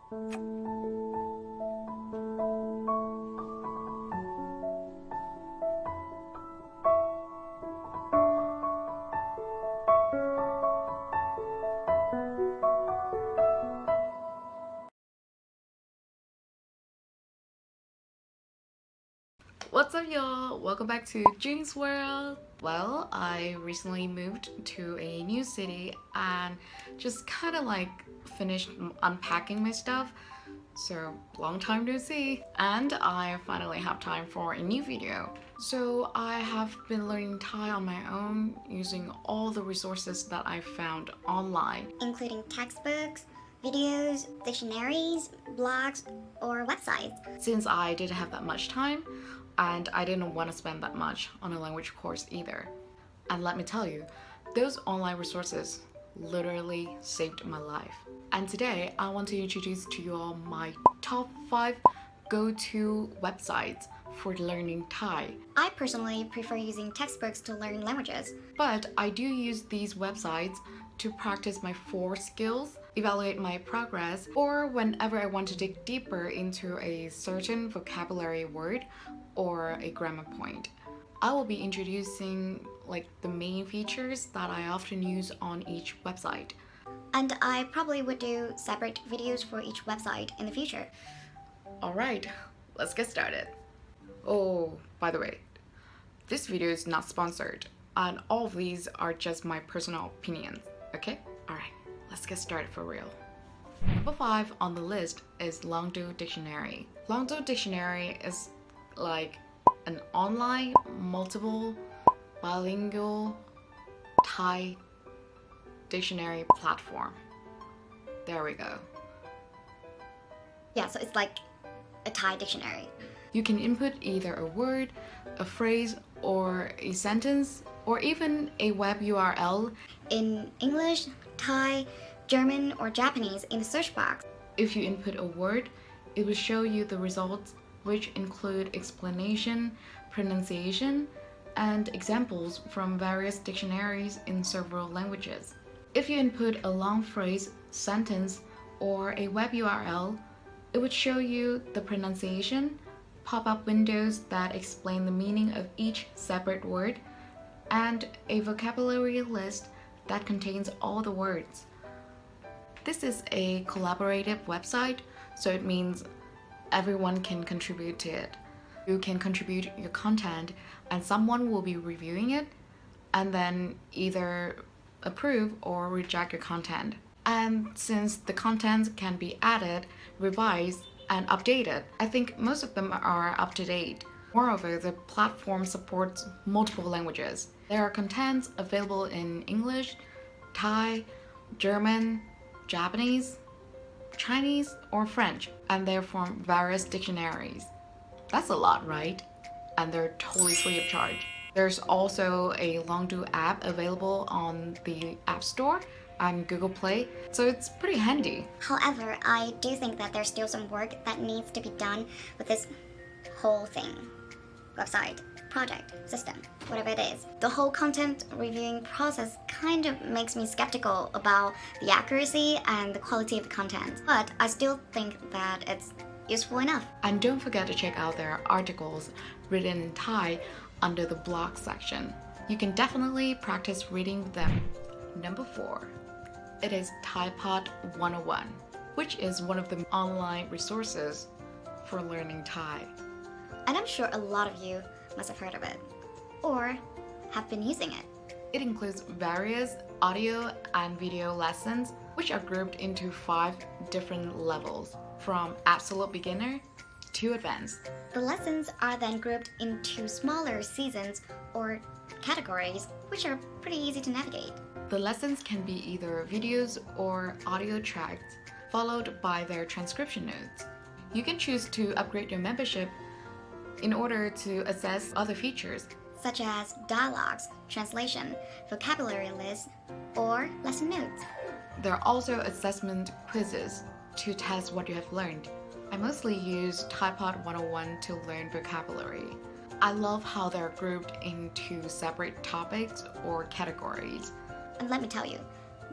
What's up, y'all? Welcome back to June's World. Well, I recently moved to a new city and just kind of like finished unpacking my stuff. So, long time no see. And I finally have time for a new video. So, I have been learning Thai on my own using all the resources that I found online, including textbooks, videos, dictionaries, blogs, or websites. since I didn't have that much time and I didn't want to spend that much on a language course either. And let me tell you, those online resources literally saved my life. And today I want to introduce to you all my top 5 go-to websites for learning Thai. I personally prefer using textbooks to learn languages. But I do use these websites to practice my 4 skills, evaluate my progress, or whenever I want to dig deeper into a certain vocabulary word or a grammar point. I will be introducing the main features that I often use on each website. And I probably would do separate videos for each website in the future. Alright, let's get started. Oh, by the way, this video is not sponsored, and all of these are just my personal opinions, okay? Alright, let's get started for real. Number 5 on the list is Longdo Dictionary. Longdo Dictionary is like an online, multiple, bilingual Thai dictionary platform. There we go. Yeah, so it's like a Thai dictionary. You can input either a word, a phrase, or a sentence, or even a web URL in English, Thai, German, or Japanese in the search box. If you input a word, it will show you the results, which include explanation, pronunciation, and examples from various dictionaries in several languages. If you input a long phrase, sentence, or a web URL, it would show you the pronunciation, pop-up windows that explain the meaning of each separate word, and a vocabulary list that contains all the words. This is a collaborative website, so it means everyone can contribute to it. You can contribute your content and someone will be reviewing it and then either approve or reject your content. And since the content can be added, revised, and updated, I think most of them are up to date. Moreover, the platform supports multiple languages. There are contents available in English, Thai, German, Japanese, Chinese, or French, and they're from various dictionaries. That's a lot, right? And they're totally free of charge. There's also a Longdo app available on the App Store and Google Play, so it's pretty handy. However, I do think that there's still some work that needs to be done with this whole thing. Website, project, system, whatever it is. The whole content reviewing process kind of makes me skeptical about the accuracy and the quality of the content, but I still think that it's useful enough. And don't forget to check out their articles written in Thai under the blog section. You can definitely practice reading them. Number 4. It is ThaiPod 101, which is one of the online resources for learning Thai. And I'm sure a lot of you must have heard of it, or have been using it. It includes various audio and video lessons, which are grouped into 5 different levels, from absolute beginner to advanced. The lessons are then grouped into smaller seasons or categories, which are pretty easy to navigate. The lessons can be either videos or audio tracks, followed by their transcription notes. You can choose to upgrade your membership in order to access other features, such as dialogues, translation, vocabulary lists, or lesson notes. There are also assessment quizzes to test what you have learned. I mostly use ThaiPod 101 to learn vocabulary. I love how they're grouped into separate topics or categories. And let me tell you,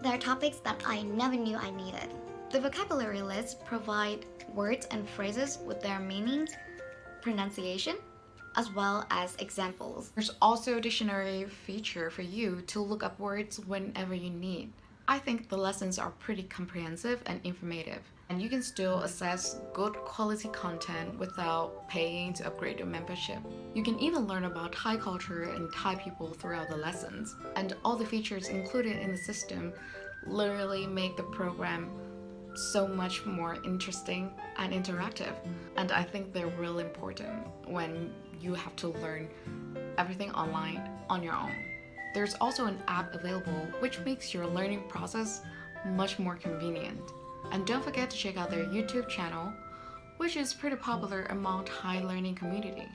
there are topics that I never knew I needed. The vocabulary lists provide words and phrases with their meanings, pronunciation, as well as examples. There's also a dictionary feature for you to look up words whenever you need. I think the lessons are pretty comprehensive and informative, and you can still access good quality content without paying to upgrade your membership. You can even learn about Thai culture and Thai people throughout the lessons, and all the features included in the system literally make the program so much more interesting and interactive. And I think they're really important when you have to learn everything online on your own. There's also an app available which makes your learning process much more convenient. And don't forget to check out their YouTube channel, which is pretty popular among Thai learning community.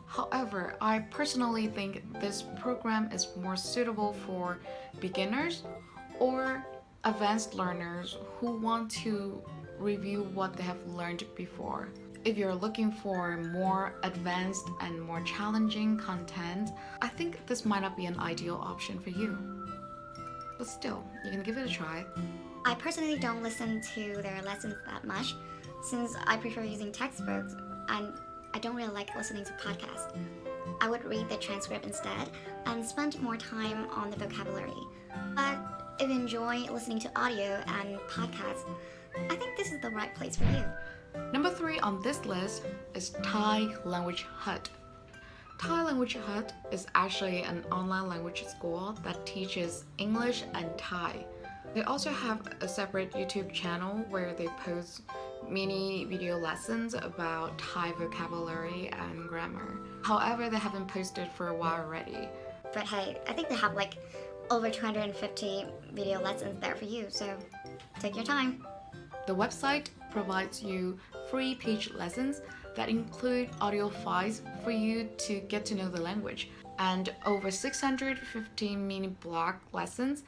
However, I personally think this program is more suitable for beginners or advanced learners who want to review what they have learned before. If you're looking for more advanced and more challenging content, I think this might not be an ideal option for you. But still, you can give it a try. I personally don't listen to their lessons that much, since I prefer using textbooks and I don't really like listening to podcasts. I would read the transcript instead and spend more time on the vocabulary. But if you enjoy listening to audio and podcasts, I think this is the right place for you. Number 3 on this list is Thai Language Hut. Thai Language Hut is actually an online language school that teaches English and Thai. They also have a separate YouTube channel where they post mini video lessons about Thai vocabulary and grammar. However, they haven't posted for a while already. But hey, I think they have like over 250 video lessons there for you, so take your time. The website provides you free page lessons that include audio files for you to get to know the language, and over 650 mini blog lessons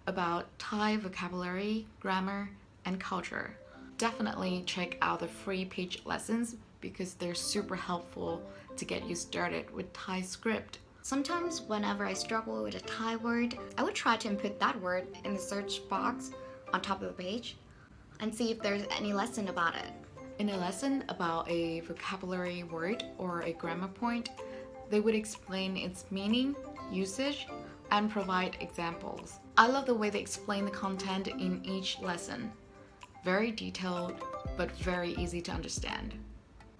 about Thai vocabulary, grammar, and culture. Definitely check out the free page lessons because they're super helpful to get you started with Thai script. Sometimes whenever I struggle with a Thai word, I would try to input that word in the search box on top of the page and see if there's any lesson about it. In a lesson about a vocabulary word or a grammar point, they would explain its meaning, usage, and provide examples. I love the way they explain the content in each lesson. Very detailed, but very easy to understand.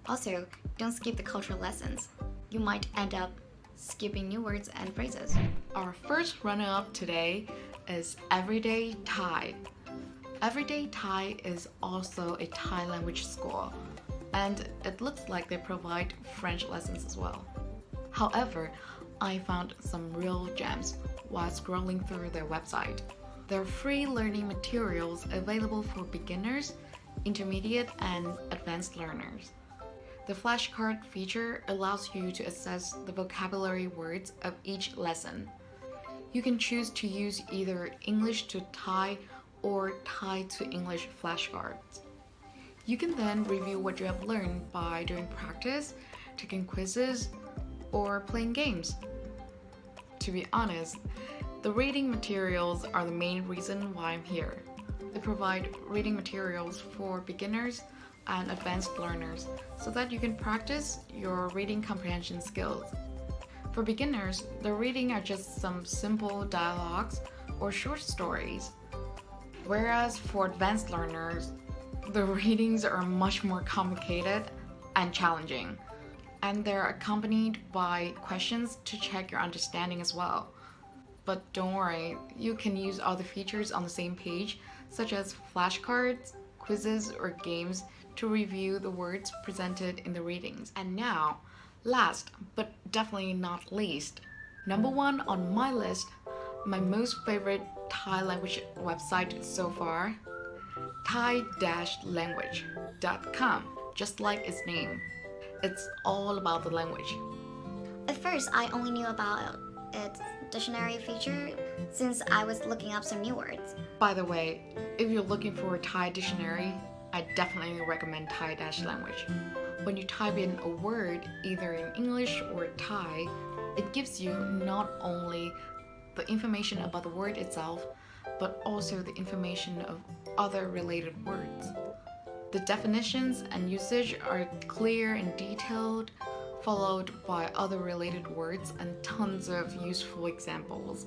Also, don't skip the cultural lessons. You might end up skipping new words and phrases. Our first runner-up today is Everyday Thai. Everyday Thai is also a Thai language school, and it looks like they provide French lessons as well. However, I found some real gems while scrolling through their website. There are free learning materials available for beginners, intermediate, and advanced learners. The flashcard feature allows you to access the vocabulary words of each lesson. You can choose to use either English to Thai or Thai to English flashcards. You can then review what you have learned by doing practice, taking quizzes, or playing games. To be honest, the reading materials are the main reason why I'm here. They provide reading materials for beginners and advanced learners so that you can practice your reading comprehension skills. For beginners, the reading are just some simple dialogues or short stories. Whereas for advanced learners, the readings are much more complicated and challenging. And they're accompanied by questions to check your understanding as well. But don't worry, you can use all the features on the same page, such as flashcards, quizzes, or games to review the words presented in the readings. And now, last but definitely not least, number 1 on my list, my most favorite Thai language website so far, thai-language.com, just like its name. It's all about the language. At first, I only knew about its dictionary feature since I was looking up some new words. By the way, if you're looking for a Thai dictionary, I definitely recommend Thai-language. When you type in a word, either in English or Thai, it gives you not only the information about the word itself, but also the information of other related words. The definitions and usage are clear and detailed, followed by other related words and tons of useful examples.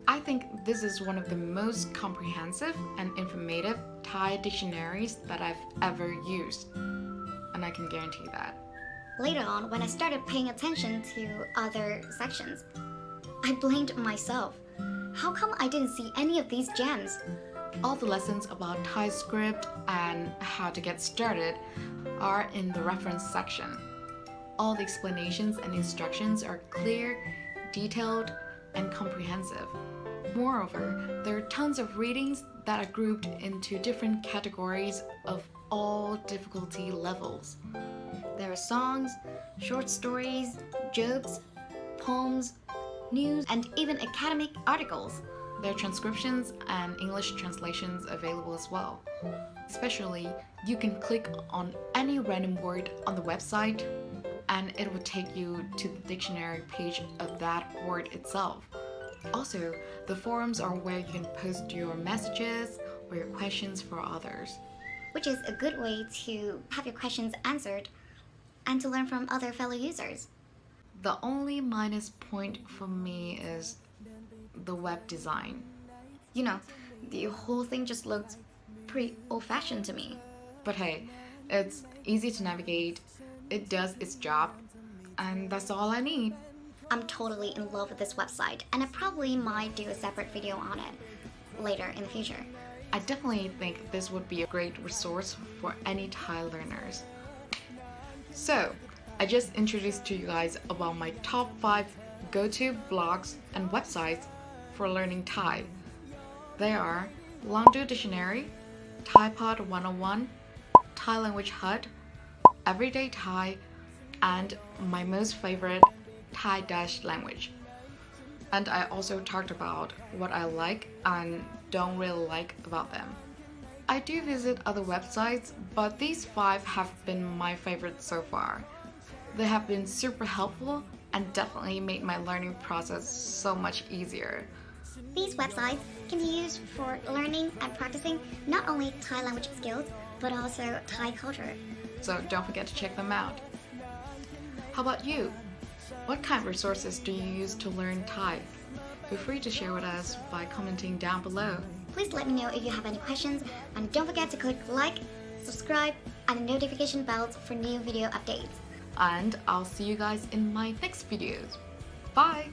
I think this is one of the most comprehensive and informative Thai dictionaries that I've ever used, and I can guarantee that. Later on, when I started paying attention to other sections, I blamed myself. How come I didn't see any of these gems? All the lessons about Thai script and how to get started are in the reference section. All the explanations and instructions are clear, detailed, and comprehensive. Moreover, there are tons of readings that are grouped into different categories of all difficulty levels. There are songs, short stories, jokes, poems, news, and even academic articles. There are transcriptions and English translations available as well. Especially, you can click on any random word on the website and it will take you to the dictionary page of that word itself. Also, the forums are where you can post your messages or your questions for others. Which is a good way to have your questions answered and to learn from other fellow users. The only minus point for me is the web design. You know, the whole thing just looked pretty old-fashioned to me. But hey, it's easy to navigate, it does its job, and that's all I need. I'm totally in love with this website, and I probably might do a separate video on it later in the future. I definitely think this would be a great resource for any Thai learners. So, I just introduced to you guys about my top 5 go-to blogs and websites for learning Thai. They are Longdo Dictionary, ThaiPod 101, Thai Language Hut, Everyday Thai, and my most favorite, Thai-language. And I also talked about what I like and don't really like about them. I do visit other websites, but these 5 have been my favorites so far. They have been super helpful and definitely made my learning process so much easier. These websites can be used for learning and practicing not only Thai language skills, but also Thai culture. So don't forget to check them out. How about you? What kind of resources do you use to learn Thai? Feel free to share with us by commenting down below. Please let me know if you have any questions, and don't forget to click like, subscribe, and the notification bells for new video updates. And I'll see you guys in my next videos. Bye!